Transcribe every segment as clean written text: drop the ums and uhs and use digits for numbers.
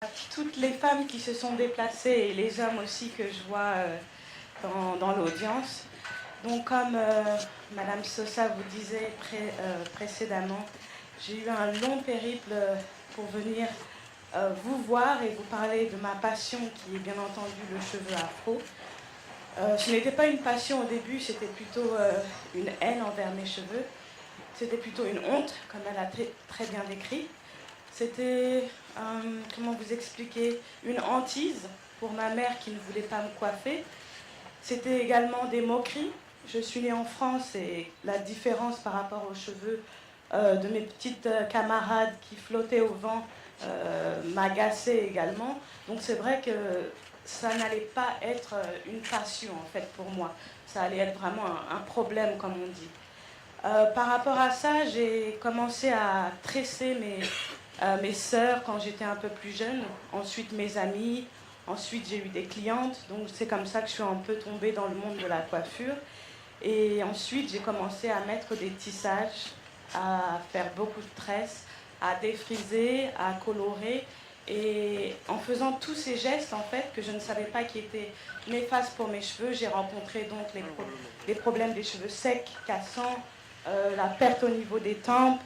à toutes les femmes qui se sont déplacées et les hommes aussi que je vois dans l'audience. Donc comme Madame Sosa vous disait précédemment, j'ai eu un long périple pour venir vous voir et vous parler de ma passion qui est bien entendu le cheveu afro. Ce n'était pas une passion au début, c'était plutôt une haine envers mes cheveux. C'était plutôt une honte, comme elle a très bien décrit. C'était, comment vous expliquer, une hantise pour ma mère qui ne voulait pas me coiffer. C'était également des moqueries. Je suis née en France et la différence par rapport aux cheveux de mes petites camarades qui flottaient au vent m'agaçait également. Donc c'est vrai que ça n'allait pas être une passion en fait pour moi. Ça allait être vraiment un problème comme on dit. Par rapport à ça, j'ai commencé à tresser mes sœurs quand j'étais un peu plus jeune, ensuite mes amis, ensuite j'ai eu des clientes, donc c'est comme ça que je suis un peu tombée dans le monde de la coiffure. Et ensuite j'ai commencé à mettre des tissages, à faire beaucoup de tresses, à défriser, à colorer. Et en faisant tous ces gestes en fait que je ne savais pas qui étaient néfastes pour mes cheveux, j'ai rencontré donc les problèmes des cheveux secs, cassants, la perte au niveau des tempes,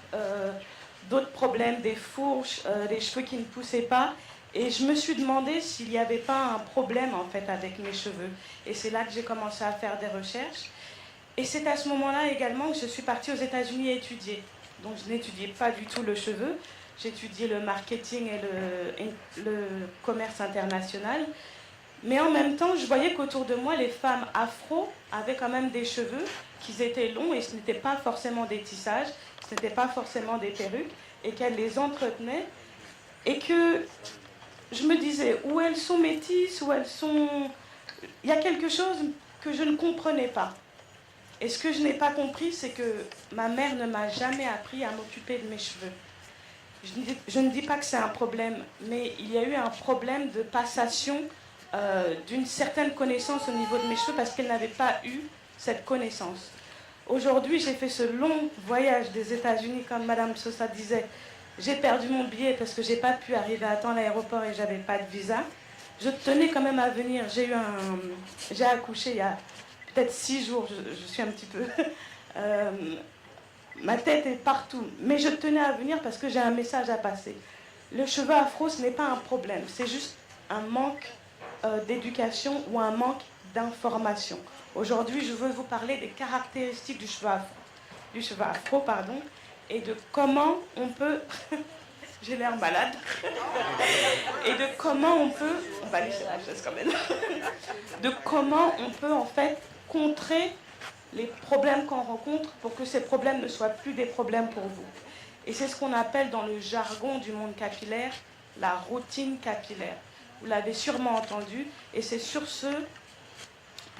d'autres problèmes, des fourches, des cheveux qui ne poussaient pas. Et je me suis demandé s'il n'y avait pas un problème en fait avec mes cheveux. Et c'est là que j'ai commencé à faire des recherches. Et c'est à ce moment-là également que je suis partie aux États-Unis étudier. Donc je n'étudiais pas du tout le cheveu, j'étudiais le marketing et le commerce international. Mais en même temps, je voyais qu'autour de moi, les femmes afro avaient quand même des cheveux qui étaient longs et ce n'était pas forcément des tissages, ce n'était pas forcément des perruques et qu'elles les entretenaient et que je me disais où elles sont métisses, où elles sont... Il y a quelque chose que je ne comprenais pas. Et ce que je n'ai pas compris, c'est que ma mère ne m'a jamais appris à m'occuper de mes cheveux. Je ne dis pas que c'est un problème, mais il y a eu un problème de passation d'une certaine connaissance au niveau de mes cheveux parce qu'elle n'avait pas eu cette connaissance. Aujourd'hui, j'ai fait ce long voyage des États-Unis, comme Madame Sosa disait. J'ai perdu mon billet parce que j'ai pas pu arriver à temps à l'aéroport et j'avais pas de visa. Je tenais quand même à venir. J'ai accouché il y a peut-être 6 jours. Je suis un petit peu. Ma tête est partout. Mais je tenais à venir parce que j'ai un message à passer. Le cheveu afro, ce n'est pas un problème. C'est juste un manque d'éducation ou un manque d'information. Aujourd'hui, je veux vous parler des caractéristiques du cheveu afro, pardon, et de comment on peut... J'ai l'air malade. Et de comment on va laisser la chaise quand même. De comment on peut en fait contrer les problèmes qu'on rencontre pour que ces problèmes ne soient plus des problèmes pour vous. Et c'est ce qu'on appelle dans le jargon du monde capillaire la routine capillaire. Vous l'avez sûrement entendu et c'est sur ce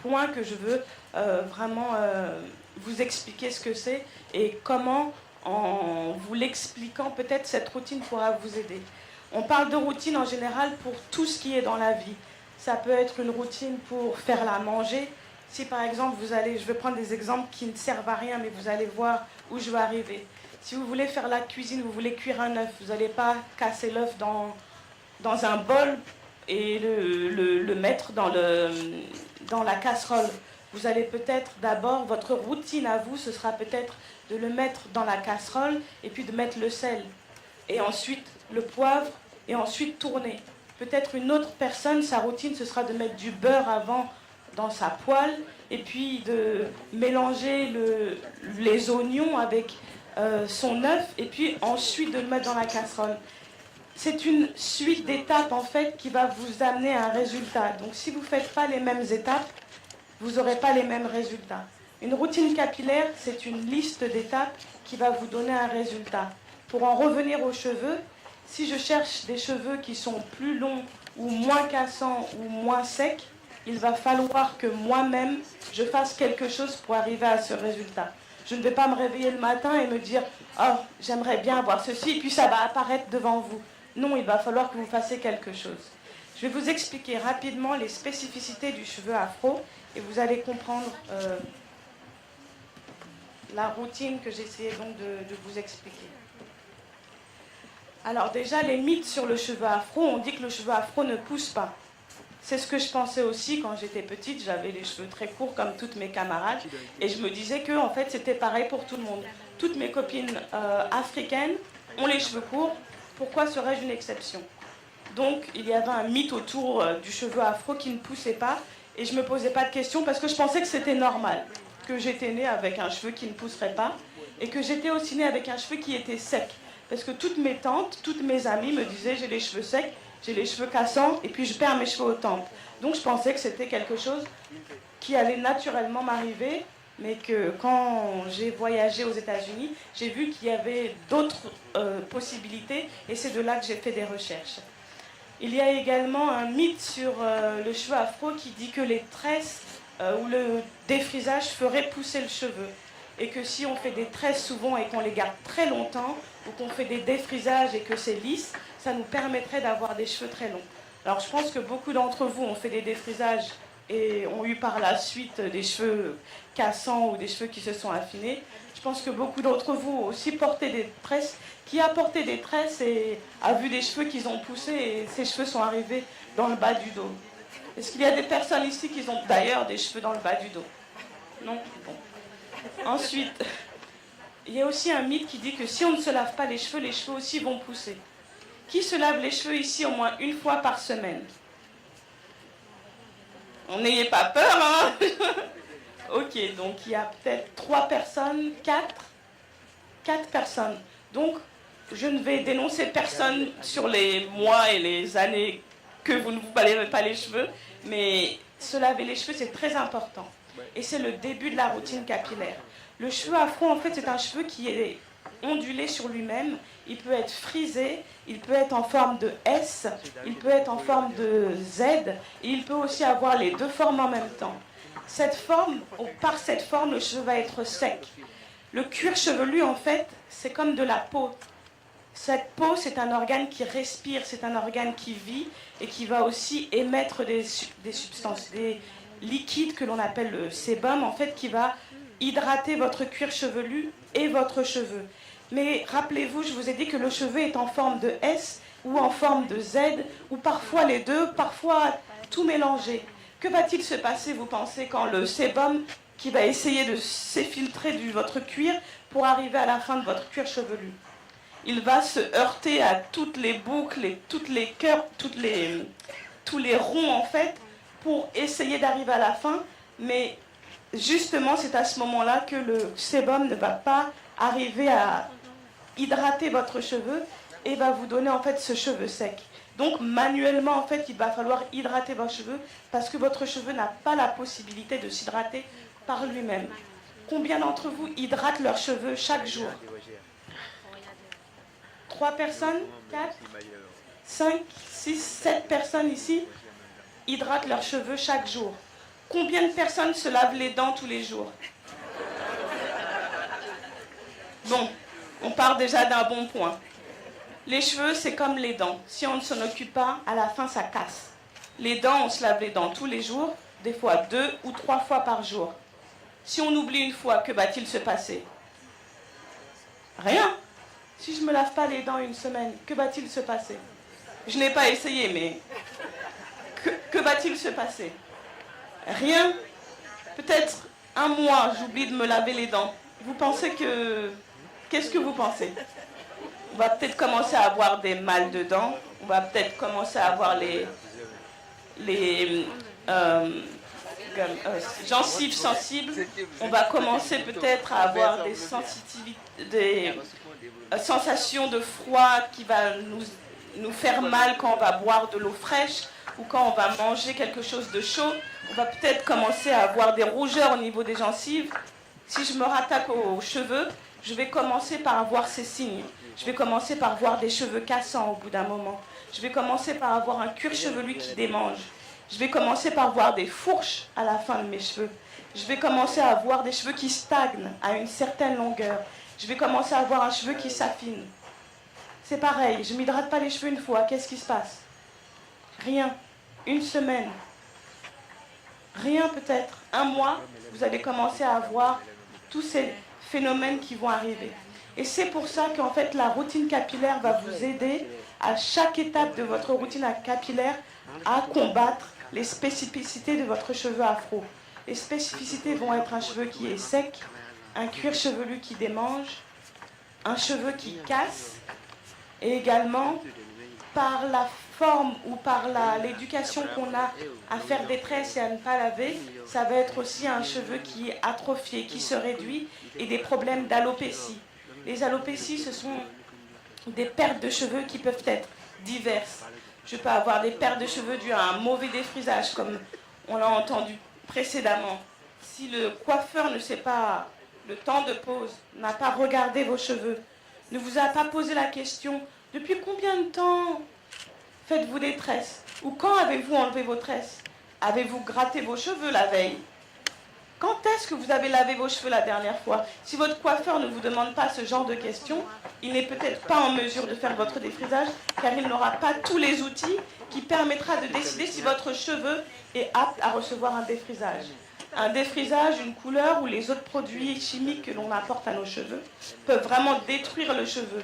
point que je veux vraiment vous expliquer ce que c'est et comment, en vous l'expliquant, peut-être cette routine pourra vous aider. On parle de routine en général pour tout ce qui est dans la vie. Ça peut être une routine pour faire la manger. Si par exemple je vais prendre des exemples qui ne servent à rien, mais vous allez voir où je vais arriver. Si vous voulez faire la cuisine, vous voulez cuire un œuf, vous n'allez pas casser l'œuf dans un bol et le mettre dans la casserole. Vous allez peut-être d'abord, votre routine à vous, ce sera peut-être de le mettre dans la casserole et puis de mettre le sel. Et ensuite le poivre et ensuite tourner. Peut-être une autre personne, sa routine, ce sera de mettre du beurre avant dans sa poêle et puis de mélanger les oignons avec son œuf et puis ensuite de le mettre dans la casserole. C'est une suite d'étapes en fait qui va vous amener à un résultat. Donc si vous ne faites pas les mêmes étapes, vous n'aurez pas les mêmes résultats. Une routine capillaire, c'est une liste d'étapes qui va vous donner un résultat. Pour en revenir aux cheveux, si je cherche des cheveux qui sont plus longs ou moins cassants ou moins secs, il va falloir que moi-même, je fasse quelque chose pour arriver à ce résultat. Je ne vais pas me réveiller le matin et me dire « Oh, j'aimerais bien avoir ceci » et puis ça va apparaître devant vous. Non, il va falloir que vous fassiez quelque chose. Je vais vous expliquer rapidement les spécificités du cheveu afro et vous allez comprendre la routine que j'essayais donc de vous expliquer. Alors déjà, les mythes sur le cheveu afro, on dit que le cheveu afro ne pousse pas. C'est ce que je pensais aussi quand j'étais petite. J'avais les cheveux très courts comme toutes mes camarades. Et je me disais que en fait, c'était pareil pour tout le monde. Toutes mes copines africaines ont les cheveux courts. Pourquoi serais-je une exception? Donc, il y avait un mythe autour du cheveu afro qui ne poussait pas. Et je ne me posais pas de questions parce que je pensais que c'était normal. Que j'étais née avec un cheveu qui ne pousserait pas. Et que j'étais aussi née avec un cheveu qui était sec. Parce que toutes mes tantes, toutes mes amies me disaient j'ai les cheveux secs, j'ai les cheveux cassants et puis je perds mes cheveux aux tempes. Donc je pensais que c'était quelque chose qui allait naturellement m'arriver, mais que quand j'ai voyagé aux États-Unis, j'ai vu qu'il y avait d'autres possibilités et c'est de là que j'ai fait des recherches. Il y a également un mythe sur le cheveu afro qui dit que les tresses ou le défrisage ferait pousser le cheveu. Et que si on fait des tresses souvent et qu'on les garde très longtemps, ou qu'on fait des défrisages et que c'est lisse, ça nous permettrait d'avoir des cheveux très longs. Alors je pense que beaucoup d'entre vous ont fait des défrisages et ont eu par la suite des cheveux cassants ou des cheveux qui se sont affinés. Je pense que beaucoup d'entre vous ont aussi porté des tresses. Qui a porté des tresses et a vu des cheveux qui ont poussé et ces cheveux sont arrivés dans le bas du dos? Est-ce qu'il y a des personnes ici qui ont d'ailleurs des cheveux dans le bas du dos? Non? Bon. Ensuite, il y a aussi un mythe qui dit que si on ne se lave pas les cheveux aussi vont pousser. Qui se lave les cheveux ici au moins une fois par semaine? On n'ayez pas peur, hein? Ok, donc il y a peut-être 3 personnes, 4 personnes. Donc, je ne vais dénoncer personne sur les mois et les années que vous ne vous balayez pas les cheveux, mais se laver les cheveux, c'est très important. Et c'est le début de la routine capillaire. Le cheveu afro, en fait, c'est un cheveu qui est ondulé sur lui-même. Il peut être frisé, il peut être en forme de S, il peut être en forme de Z, et il peut aussi avoir les deux formes en même temps. Par cette forme, le cheveu va être sec. Le cuir chevelu, en fait, c'est comme de la peau. Cette peau, c'est un organe qui respire, c'est un organe qui vit et qui va aussi émettre des substances, des liquides que l'on appelle le sébum, en fait, qui va hydrater votre cuir chevelu et votre cheveu. Mais rappelez-vous, je vous ai dit que le cheveu est en forme de S ou en forme de Z, ou parfois les deux, parfois tout mélangé. Que va-t-il se passer, vous pensez, quand le sébum qui va essayer de s'effiltrer de votre cuir pour arriver à la fin de votre cuir chevelu? Il va se heurter à toutes les boucles, et toutes les cœurs, tous les ronds en fait, pour essayer d'arriver à la fin. Mais justement, c'est à ce moment-là que le sébum ne va pas arriver à hydrater votre cheveu et va vous donner en fait ce cheveu sec. Donc manuellement, en fait, il va falloir hydrater vos cheveux parce que votre cheveu n'a pas la possibilité de s'hydrater par lui-même. Combien d'entre vous hydratent leurs cheveux chaque jour? 3 personnes? 4? 5? 6? 7 personnes ici hydratent leurs cheveux chaque jour. Combien de personnes se lavent les dents tous les jours? Bon, on part déjà d'un bon point. Les cheveux, c'est comme les dents. Si on ne s'en occupe pas, à la fin, ça casse. Les dents, on se lave les dents tous les jours, des fois 2 ou 3 fois par jour. Si on oublie une fois, que va-t-il se passer? Rien. Si je ne me lave pas les dents une semaine, que va-t-il se passer? Je n'ai pas essayé, mais que va-t-il se passer? Rien. Peut-être un mois, j'oublie de me laver les dents. Vous pensez que... Qu'est-ce que vous pensez? On va peut-être commencer à avoir des mal de dents. On va peut-être commencer à avoir les gencives sensibles. On va commencer peut-être à avoir des sensations de froid qui va nous faire mal quand on va boire de l'eau fraîche ou quand on va manger quelque chose de chaud. On va peut-être commencer à avoir des rougeurs au niveau des gencives. Si je me rattaque aux cheveux, je vais commencer par avoir ces signes. Je vais commencer par voir des cheveux cassants au bout d'un moment. Je vais commencer par avoir un cuir chevelu qui démange. Je vais commencer par voir des fourches à la fin de mes cheveux. Je vais commencer à avoir des cheveux qui stagnent à une certaine longueur. Je vais commencer à avoir un cheveu qui s'affine. C'est pareil, je ne m'hydrate pas les cheveux une fois. Qu'est-ce qui se passe? Rien. Une semaine. Rien peut-être. Un mois, vous allez commencer à avoir tous ces phénomènes qui vont arriver. Et c'est pour ça qu'en fait la routine capillaire va vous aider à chaque étape de votre routine capillaire à combattre les spécificités de votre cheveu afro. Les spécificités vont être un cheveu qui est sec, un cuir chevelu qui démange, un cheveu qui casse, et également par la forme ou par l'éducation qu'on a à faire des tresses et à ne pas laver, ça va être aussi un cheveu qui est atrophié, qui se réduit, et des problèmes d'alopécie. Les alopécies, ce sont des pertes de cheveux qui peuvent être diverses. Je peux avoir des pertes de cheveux dues à un mauvais défrisage, comme on l'a entendu précédemment. Si le coiffeur ne sait pas, le temps de pause, n'a pas regardé vos cheveux, ne vous a pas posé la question, depuis combien de temps faites-vous des tresses? Ou quand avez-vous enlevé vos tresses? Avez-vous gratté vos cheveux la veille? Quand est-ce que vous avez lavé vos cheveux la dernière fois? Si votre coiffeur ne vous demande pas ce genre de questions, il n'est peut-être pas en mesure de faire votre défrisage, car il n'aura pas tous les outils qui permettra de décider si votre cheveu est apte à recevoir un défrisage. Un défrisage, une couleur ou les autres produits chimiques que l'on apporte à nos cheveux peuvent vraiment détruire le cheveu.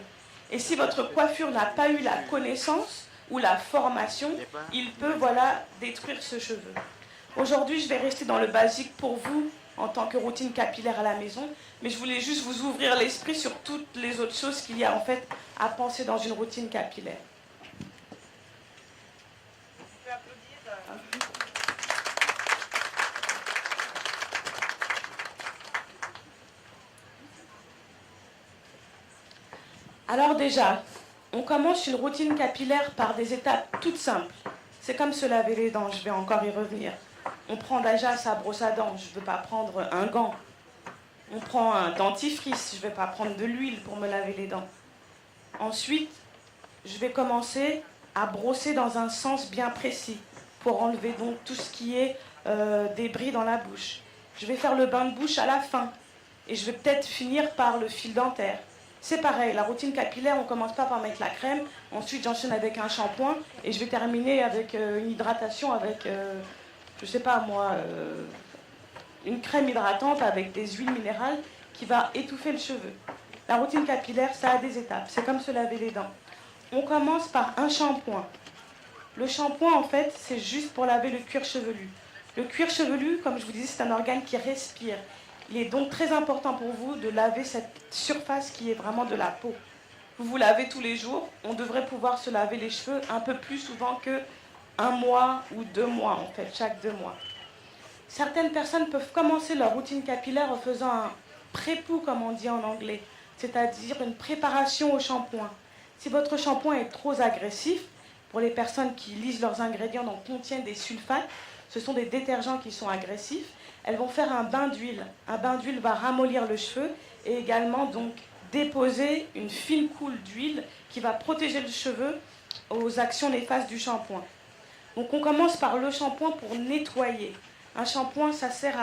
Et si votre coiffure n'a pas eu la connaissance ou la formation, il peut détruire ce cheveu. Aujourd'hui, je vais rester dans le basique pour vous en tant que routine capillaire à la maison, mais je voulais juste vous ouvrir l'esprit sur toutes les autres choses qu'il y a en fait à penser dans une routine capillaire. Alors déjà, on commence une routine capillaire par des étapes toutes simples. C'est comme se laver les dents, je vais encore y revenir. On prend déjà sa brosse à dents, je ne veux pas prendre un gant. On prend un dentifrice, je ne vais pas prendre de l'huile pour me laver les dents. Ensuite, je vais commencer à brosser dans un sens bien précis pour enlever donc tout ce qui est débris dans la bouche. Je vais faire le bain de bouche à la fin et je vais peut-être finir par le fil dentaire. C'est pareil, la routine capillaire, on ne commence pas par mettre la crème, ensuite j'enchaîne avec un shampoing et je vais terminer avec une hydratation avec, je ne sais pas moi, une crème hydratante avec des huiles minérales qui va étouffer le cheveu. La routine capillaire, ça a des étapes, c'est comme se laver les dents. On commence par un shampoing. Le shampoing, en fait, c'est juste pour laver le cuir chevelu. Le cuir chevelu, comme je vous disais, c'est un organe qui respire. Il est donc très important pour vous de laver cette surface qui est vraiment de la peau. Vous vous lavez tous les jours, on devrait pouvoir se laver les cheveux un peu plus souvent que 1 mois ou 2 mois, en fait, chaque 2 mois. Certaines personnes peuvent commencer leur routine capillaire en faisant un pré-pou, comme on dit en anglais, c'est-à-dire une préparation au shampoing. Si votre shampoing est trop agressif, pour les personnes qui lisent leurs ingrédients, donc contiennent des sulfates, ce sont des détergents qui sont agressifs, elles vont faire un bain d'huile. Un bain d'huile va ramollir le cheveu et également donc déposer une fine coule d'huile qui va protéger le cheveu aux actions néfastes du shampoing. Donc on commence par le shampoing pour nettoyer. Un shampoing, ça sert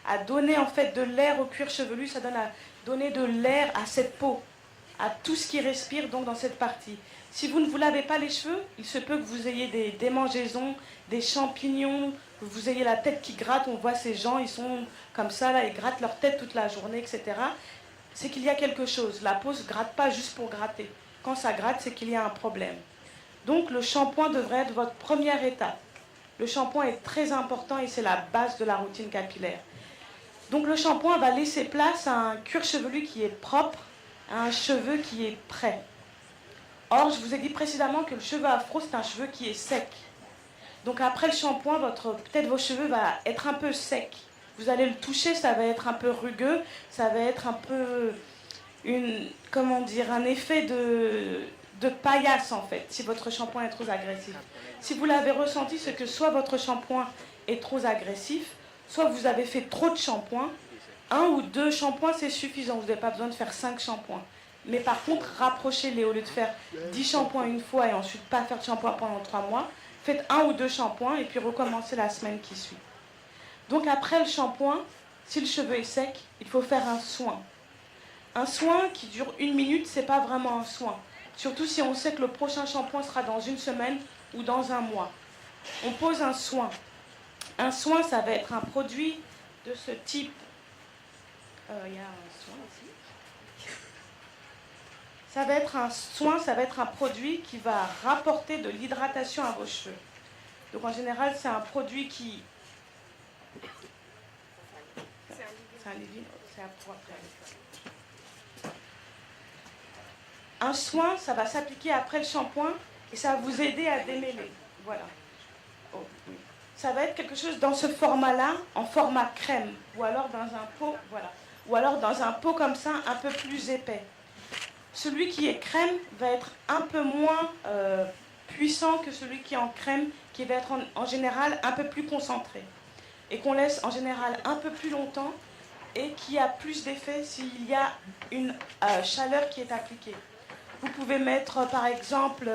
à donner en fait de l'air au cuir chevelu, ça donne à donner de l'air à cette peau, à tout ce qui respire donc dans cette partie. Si vous ne vous lavez pas les cheveux, il se peut que vous ayez des démangeaisons, des champignons, que vous ayez la tête qui gratte. On voit ces gens, ils sont comme ça, là, ils grattent leur tête toute la journée, etc. C'est qu'il y a quelque chose. La peau ne se gratte pas juste pour gratter. Quand ça gratte, c'est qu'il y a un problème. Donc le shampoing devrait être votre première étape. Le shampoing est très important et c'est la base de la routine capillaire. Donc le shampoing va laisser place à un cuir chevelu qui est propre, à un cheveu qui est prêt. Or, je vous ai dit précédemment que le cheveu afro, c'est un cheveu qui est sec. Donc après le shampoing, peut-être vos cheveux vont être un peu secs. Vous allez le toucher, ça va être un peu rugueux, ça va être un peu un effet de paillasse en fait, si votre shampoing est trop agressif. Si vous l'avez ressenti, c'est que soit votre shampoing est trop agressif, soit vous avez fait trop de shampoing. 1 ou 2 shampoings, c'est suffisant, vous n'avez pas besoin de faire 5 shampoings. Mais par contre, rapprochez-les au lieu de faire 10 shampoings une fois et ensuite pas faire de shampoing pendant 3 mois. Faites 1 ou 2 shampoings et puis recommencez la semaine qui suit. Donc après le shampoing, si le cheveu est sec, il faut faire un soin. Un soin qui dure 1 minute, ce n'est pas vraiment un soin. Surtout si on sait que le prochain shampoing sera dans 1 semaine ou dans 1 mois. On pose un soin. Un soin, ça va être un produit de ce type. Il y a un soin aussi. Ça va être un soin, ça va être un produit qui va rapporter de l'hydratation à vos cheveux. Donc en général, c'est un produit qui... C'est un living, c'est à pour après. Un soin, ça va s'appliquer après le shampoing et ça va vous aider à démêler. Voilà. Oh, oui. Ça va être quelque chose dans ce format-là, en format crème, ou alors dans un pot, voilà. Ou alors dans un pot comme ça, un peu plus épais. Celui qui est crème va être un peu moins puissant que celui qui est en crème, qui va être en général un peu plus concentré. Et qu'on laisse en général un peu plus longtemps et qui a plus d'effet s'il y a une chaleur qui est appliquée. Vous pouvez mettre par exemple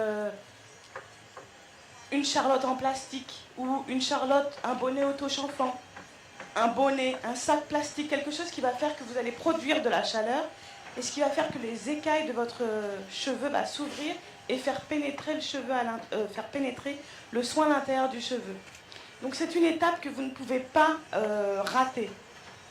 une charlotte en plastique ou une charlotte, un bonnet auto-chauffant, un bonnet, un sac plastique, quelque chose qui va faire que vous allez produire de la chaleur et ce qui va faire que les écailles de votre cheveu va s'ouvrir et faire pénétrer le cheveu faire pénétrer le soin à l'intérieur du cheveu. Donc c'est une étape que vous ne pouvez pas rater.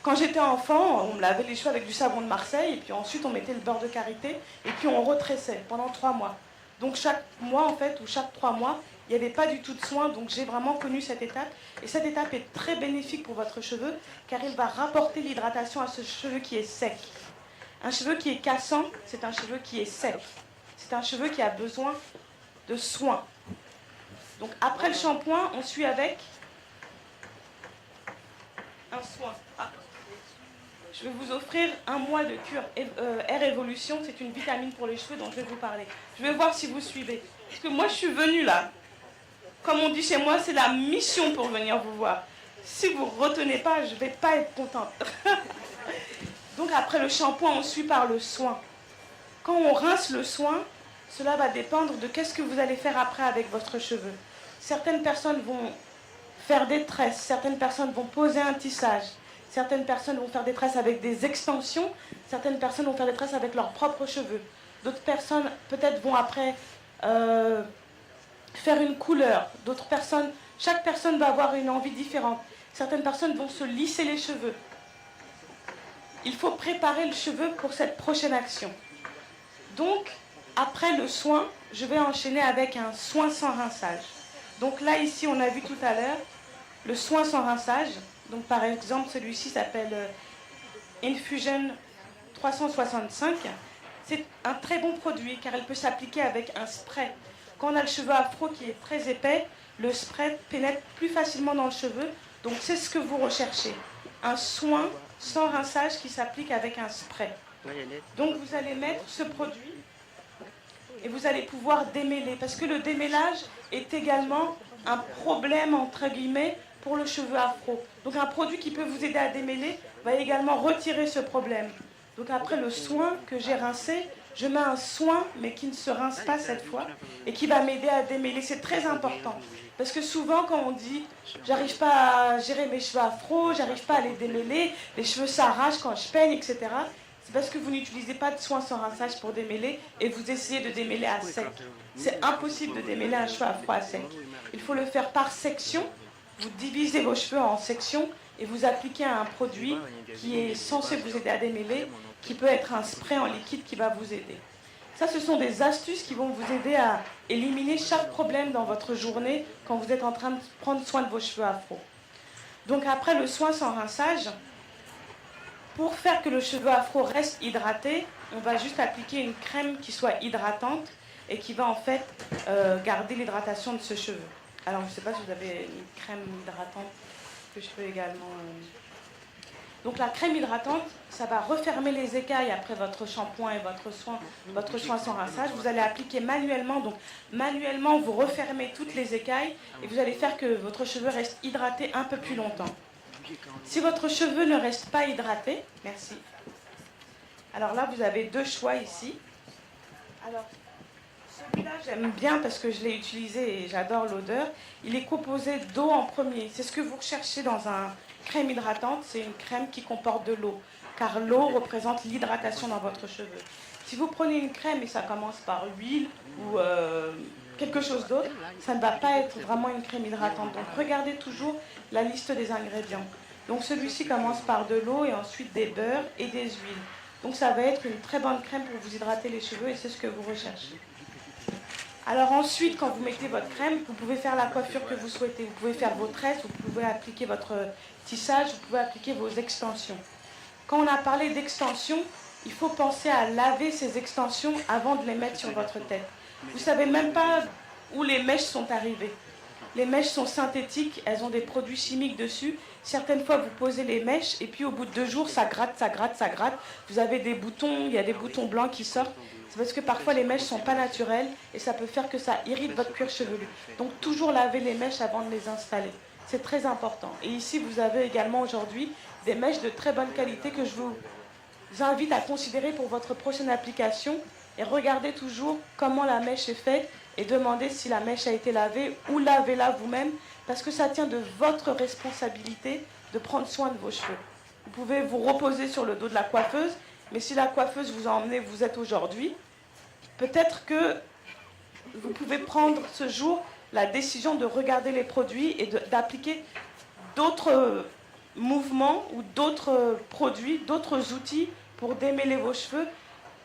Quand j'étais enfant, on me lavait les cheveux avec du savon de Marseille et puis ensuite on mettait le beurre de karité et puis on retressait pendant 3 mois. Donc chaque mois en fait, ou chaque 3 mois, il n'y avait pas du tout de soin, donc j'ai vraiment connu cette étape. Et cette étape est très bénéfique pour votre cheveu car il va rapporter l'hydratation à ce cheveu qui est sec. Un cheveu qui est cassant, c'est un cheveu qui est sec. C'est un cheveu qui a besoin de soins. Donc après le shampoing, on suit avec un soin. Ah. Je vais vous offrir un mois de cure Air Evolution. C'est une vitamine pour les cheveux dont je vais vous parler. Je vais voir si vous suivez. Parce que moi, je suis venue là. Comme on dit chez moi, c'est la mission pour venir vous voir. Si vous ne retenez pas, je ne vais pas être contente. Donc après le shampoing, on suit par le soin. Quand on rince le soin, cela va dépendre de qu'est-ce que vous allez faire après avec votre cheveu. Certaines personnes vont faire des tresses, certaines personnes vont poser un tissage. Certaines personnes vont faire des tresses avec des extensions. Certaines personnes vont faire des tresses avec leurs propres cheveux. D'autres personnes, peut-être, vont après faire une couleur. D'autres personnes, chaque personne va avoir une envie différente. Certaines personnes vont se lisser les cheveux. Il faut préparer le cheveu pour cette prochaine action. Donc, après le soin, je vais enchaîner avec un soin sans rinçage. Donc là, ici, on a vu tout à l'heure le soin sans rinçage. Donc par exemple, celui-ci s'appelle Infusion 365. C'est un très bon produit car il peut s'appliquer avec un spray. Quand on a le cheveu afro qui est très épais, le spray pénètre plus facilement dans le cheveu. Donc c'est ce que vous recherchez. Un soin sans rinçage qui s'applique avec un spray. Donc vous allez mettre ce produit et vous allez pouvoir démêler. Parce que le démêlage est également un problème, entre guillemets, pour le cheveu afro. Donc un produit qui peut vous aider à démêler va également retirer ce problème. Donc après le soin que j'ai rincé, je mets un soin mais qui ne se rince pas cette fois et qui va m'aider à démêler. C'est très important. Parce que souvent quand on dit j'arrive pas à gérer mes cheveux afro, j'arrive pas à les démêler, les cheveux s'arrachent quand je peigne, etc. C'est parce que vous n'utilisez pas de soin sans rinçage pour démêler et vous essayez de démêler à sec. C'est impossible de démêler un cheveu afro à sec. Il faut le faire par section. Vous divisez vos cheveux en sections et vous appliquez un produit qui est censé vous aider à démêler, qui peut être un spray en liquide qui va vous aider. Ça, ce sont des astuces qui vont vous aider à éliminer chaque problème dans votre journée quand vous êtes en train de prendre soin de vos cheveux afro. Donc après le soin sans rinçage, pour faire que le cheveu afro reste hydraté, on va juste appliquer une crème qui soit hydratante et qui va en fait garder l'hydratation de ce cheveu. Alors, je ne sais pas si vous avez une crème hydratante que je peux également... Donc, la crème hydratante, ça va refermer les écailles après votre shampoing et votre soin sans rinçage. Vous allez appliquer manuellement. Donc, manuellement, vous refermez toutes les écailles et vous allez faire que votre cheveu reste hydraté un peu plus longtemps. Si votre cheveu ne reste pas hydraté, merci. Alors là, vous avez 2 choix ici. Alors, celui-là, j'aime bien parce que je l'ai utilisé et j'adore l'odeur. Il est composé d'eau en premier. C'est ce que vous recherchez dans une crème hydratante. C'est une crème qui comporte de l'eau. Car l'eau représente l'hydratation dans votre cheveu. Si vous prenez une crème et ça commence par l'huile ou quelque chose d'autre, ça ne va pas être vraiment une crème hydratante. Donc regardez toujours la liste des ingrédients. Donc celui-ci commence par de l'eau et ensuite des beurres et des huiles. Donc ça va être une très bonne crème pour vous hydrater les cheveux et c'est ce que vous recherchez. Alors ensuite, quand vous mettez votre crème, vous pouvez faire la coiffure que vous souhaitez. Vous pouvez faire vos tresses, vous pouvez appliquer votre tissage, vous pouvez appliquer vos extensions. Quand on a parlé d'extensions, il faut penser à laver ces extensions avant de les mettre sur votre tête. Vous ne savez même pas où les mèches sont arrivées. Les mèches sont synthétiques, elles ont des produits chimiques dessus. Certaines fois, vous posez les mèches et puis au bout de 2 jours, ça gratte, ça gratte, ça gratte. Vous avez des boutons, il y a des boutons blancs qui sortent. C'est parce que parfois les mèches ne sont pas naturelles et ça peut faire que ça irrite votre cuir chevelu. Donc toujours laver les mèches avant de les installer. C'est très important. Et ici, vous avez également aujourd'hui des mèches de très bonne qualité que je vous invite à considérer pour votre prochaine application. Et regardez toujours comment la mèche est faite et demandez si la mèche a été lavée ou lavez-la vous-même parce que ça tient de votre responsabilité de prendre soin de vos cheveux. Vous pouvez vous reposer sur le dos de la coiffeuse, mais si la coiffeuse vous a emmené où vous êtes aujourd'hui, peut-être que vous pouvez prendre ce jour la décision de regarder les produits et d'appliquer d'autres mouvements ou d'autres produits, d'autres outils pour démêler vos cheveux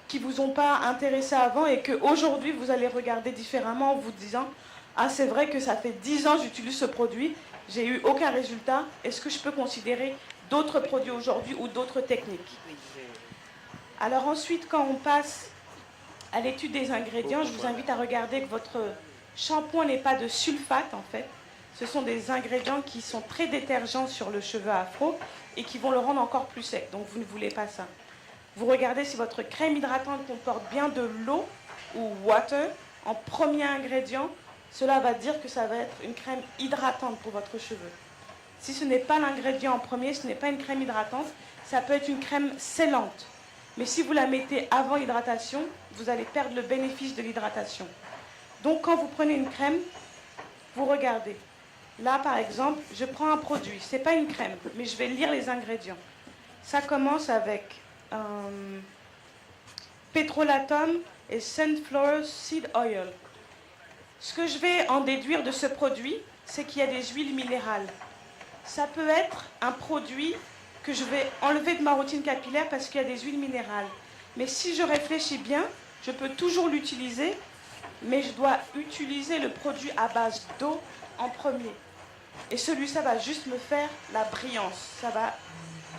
qui ne vous ont pas intéressé avant et qu'aujourd'hui vous allez regarder différemment en vous disant « Ah, c'est vrai que ça fait 10 ans que j'utilise ce produit, j'ai eu aucun résultat, est-ce que je peux considérer d'autres produits aujourd'hui ou d'autres techniques ?» Alors ensuite, quand on passe à l'étude des ingrédients, je vous invite à regarder que votre shampoing n'est pas de sulfate en fait. Ce sont des ingrédients qui sont très détergents sur le cheveu afro et qui vont le rendre encore plus sec, donc vous ne voulez pas ça. Vous regardez si votre crème hydratante comporte bien de l'eau ou water en premier ingrédient. Cela va dire que ça va être une crème hydratante pour votre cheveu. Si ce n'est pas l'ingrédient en premier, ce n'est pas une crème hydratante, ça peut être une crème scellante. Mais si vous la mettez avant l'hydratation, vous allez perdre le bénéfice de l'hydratation. Donc quand vous prenez une crème, vous regardez. Là par exemple, je prends un produit, ce n'est pas une crème, mais je vais lire les ingrédients. Ça commence avec pétrolatum et sunflower seed oil. Ce que je vais en déduire de ce produit, c'est qu'il y a des huiles minérales. Ça peut être un produit que je vais enlever de ma routine capillaire parce qu'il y a des huiles minérales. Mais si je réfléchis bien, je peux toujours l'utiliser, mais je dois utiliser le produit à base d'eau en premier. Et celui-ci va juste me faire la brillance. Ça va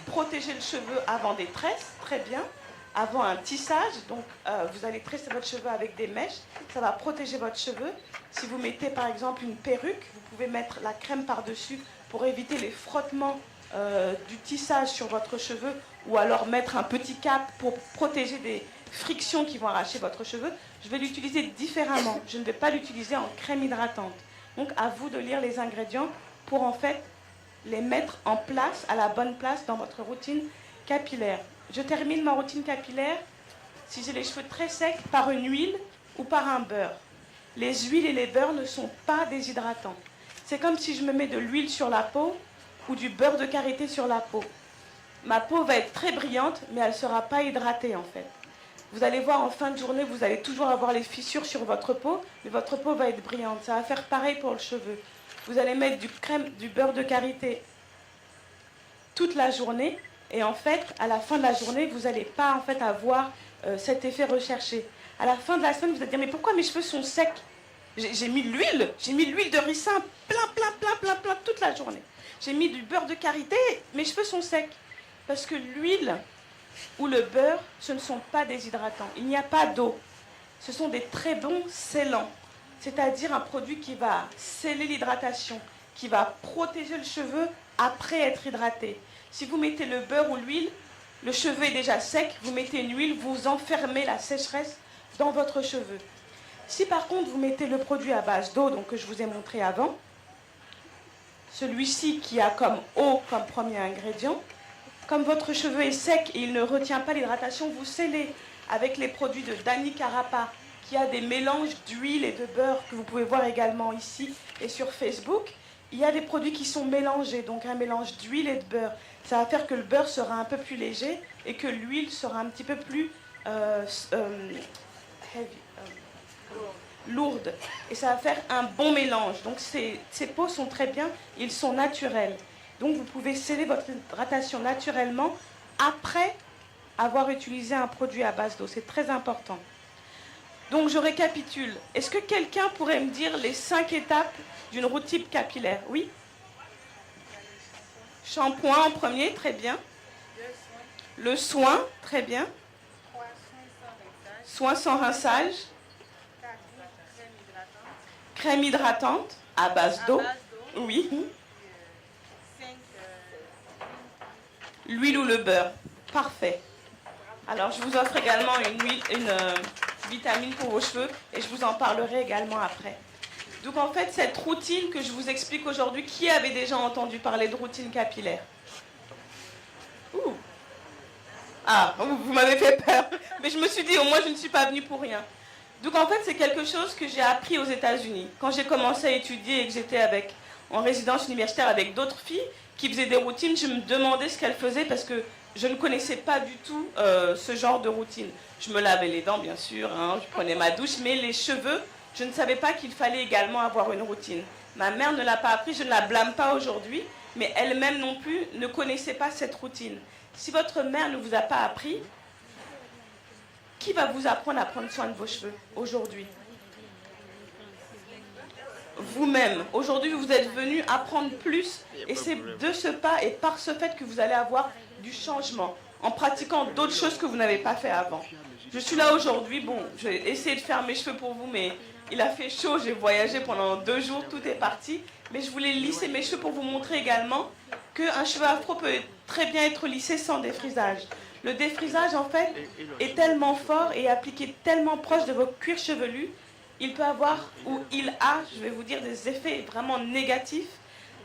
protéger le cheveu avant des tresses, très bien, avant un tissage. Donc vous allez tresser votre cheveu avec des mèches, ça va protéger votre cheveu. Si vous mettez par exemple une perruque, vous pouvez mettre la crème par-dessus pour éviter les frottements du tissage sur votre cheveu, ou alors mettre un petit cap pour protéger des frictions qui vont arracher votre cheveu. Je vais l'utiliser différemment, je ne vais pas l'utiliser en crème hydratante. Donc à vous de lire les ingrédients pour en fait les mettre en place, à la bonne place dans votre routine capillaire. Je termine ma routine capillaire, si j'ai les cheveux très secs, par une huile ou par un beurre. Les huiles et les beurres ne sont pas déshydratants. C'est comme si je me mets de l'huile sur la peau ou du beurre de karité sur la peau. Ma peau va être très brillante, mais elle ne sera pas hydratée en fait. Vous allez voir en fin de journée, vous allez toujours avoir les fissures sur votre peau, mais votre peau va être brillante. Ça va faire pareil pour le cheveu. Vous allez mettre du beurre de karité toute la journée, et en fait, à la fin de la journée, vous n'allez pas en fait avoir cet effet recherché. À la fin de la semaine, vous allez dire, mais pourquoi mes cheveux sont secs? J'ai mis de l'huile de ricin plein toute la journée. J'ai mis du beurre de karité, mes cheveux sont secs. Parce que l'huile ou le beurre, ce ne sont pas des hydratants. Il n'y a pas d'eau. Ce sont des très bons scellants. C'est-à-dire un produit qui va sceller l'hydratation, qui va protéger le cheveu après être hydraté. Si vous mettez le beurre ou l'huile, le cheveu est déjà sec, vous mettez une huile, vous enfermez la sécheresse dans votre cheveu. Si par contre vous mettez le produit à base d'eau, donc que je vous ai montré avant, celui-ci qui a comme eau comme premier ingrédient, comme votre cheveu est sec et il ne retient pas l'hydratation, vous scellez avec les produits de Dani Carapa, qui a des mélanges d'huile et de beurre que vous pouvez voir également ici et sur Facebook. Il y a des produits qui sont mélangés, donc un mélange d'huile et de beurre. Ça va faire que le beurre sera un peu plus léger et que l'huile sera un petit peu plus lourde. Et ça va faire un bon mélange. Donc ces peaux sont très bien, ils sont naturels. Donc vous pouvez sceller votre hydratation naturellement après avoir utilisé un produit à base d'eau. C'est très important. Donc je récapitule. Est-ce que quelqu'un pourrait me dire les 5 étapes d'une routine capillaire? Oui? Shampoing en premier, très bien. Le soin, très bien. Soin sans rinçage. Crème hydratante à base d'eau. Oui. L'huile ou le beurre. Parfait. Alors je vous offre également une vitamine pour vos cheveux et je vous en parlerai également après. Donc en fait, cette routine que je vous explique aujourd'hui, qui avait déjà entendu parler de routine capillaire? Ouh. Ah, vous m'avez fait peur. Mais je me suis dit, au moins je ne suis pas venue pour rien. Donc en fait, c'est quelque chose que j'ai appris aux États-Unis. Quand j'ai commencé à étudier et que j'étais en résidence universitaire avec d'autres filles qui faisaient des routines, je me demandais ce qu'elles faisaient parce que je ne connaissais pas du tout ce genre de routine. Je me lavais les dents, bien sûr, hein, je prenais ma douche, mais les cheveux, je ne savais pas qu'il fallait également avoir une routine. Ma mère ne l'a pas appris, je ne la blâme pas aujourd'hui, mais elle-même non plus ne connaissait pas cette routine. Si votre mère ne vous a pas appris, qui va vous apprendre à prendre soin de vos cheveux aujourd'hui? Vous-même. Aujourd'hui, vous êtes venu apprendre plus et c'est de ce pas et par ce fait que vous allez avoir du changement en pratiquant d'autres choses que vous n'avez pas fait avant. Je suis là aujourd'hui, bon, j'ai essayé de faire mes cheveux pour vous, mais il a fait chaud, j'ai voyagé pendant 2 jours, tout est parti. Mais je voulais lisser mes cheveux pour vous montrer également qu'un cheveu afro peut très bien être lissé sans défrisage. Le défrisage, en fait, est tellement fort et appliqué tellement proche de vos cuirs chevelus, il peut avoir, ou il a, je vais vous dire, des effets vraiment négatifs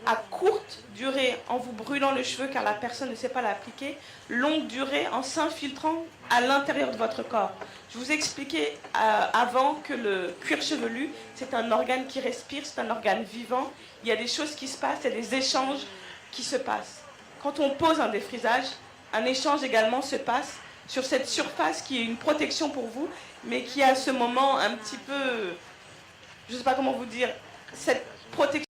à courte durée en vous brûlant le cheveu car la personne ne sait pas l'appliquer, longue durée en s'infiltrant à l'intérieur de votre corps. Je vous expliquais avant que le cuir chevelu, c'est un organe qui respire, c'est un organe vivant. Il y a des choses qui se passent, il y a des échanges qui se passent. Quand on pose un défrisage, un échange également se passe sur cette surface qui est une protection pour vous, mais qui à ce moment un petit peu, je ne sais pas comment vous dire, cette protection